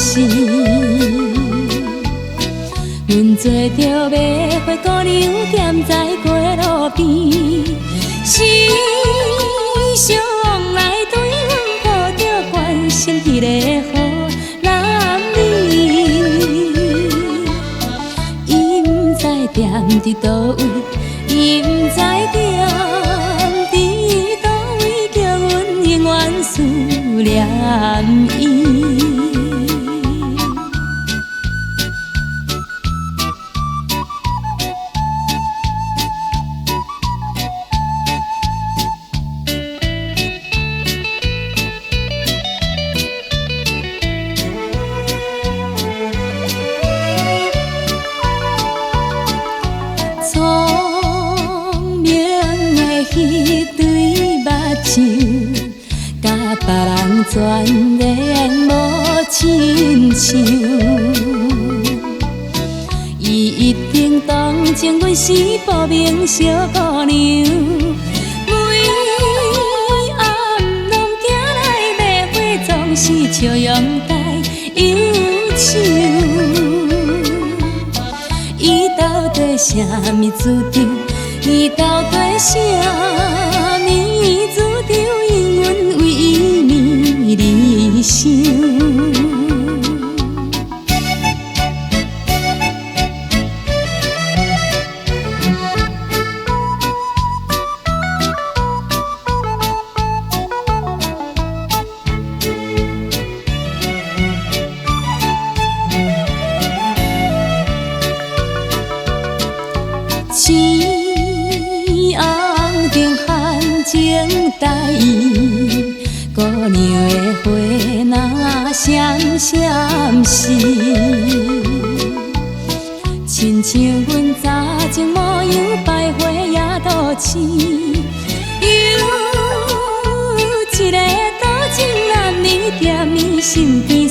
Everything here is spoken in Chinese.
事。阮做着卖花姑娘，踮在街路边，时常往来对阮抱着关心迄个好男儿。伊不知踮伫倒位，伊不知踮伫倒位，叫阮永远思念伊。聪明的迄对目睭，甲别人全然无亲像。伊一定当情阮是无名小姑娘，每暗拢行来买花，总是笑容带忧愁。伊到底啥物注定？伊到底啥物注定？因阮为伊迷离想。青红灯含情带意，姑娘的花若闪闪是，亲像阮早前模样，百花也都市，有一个多情男儿踮伊身边。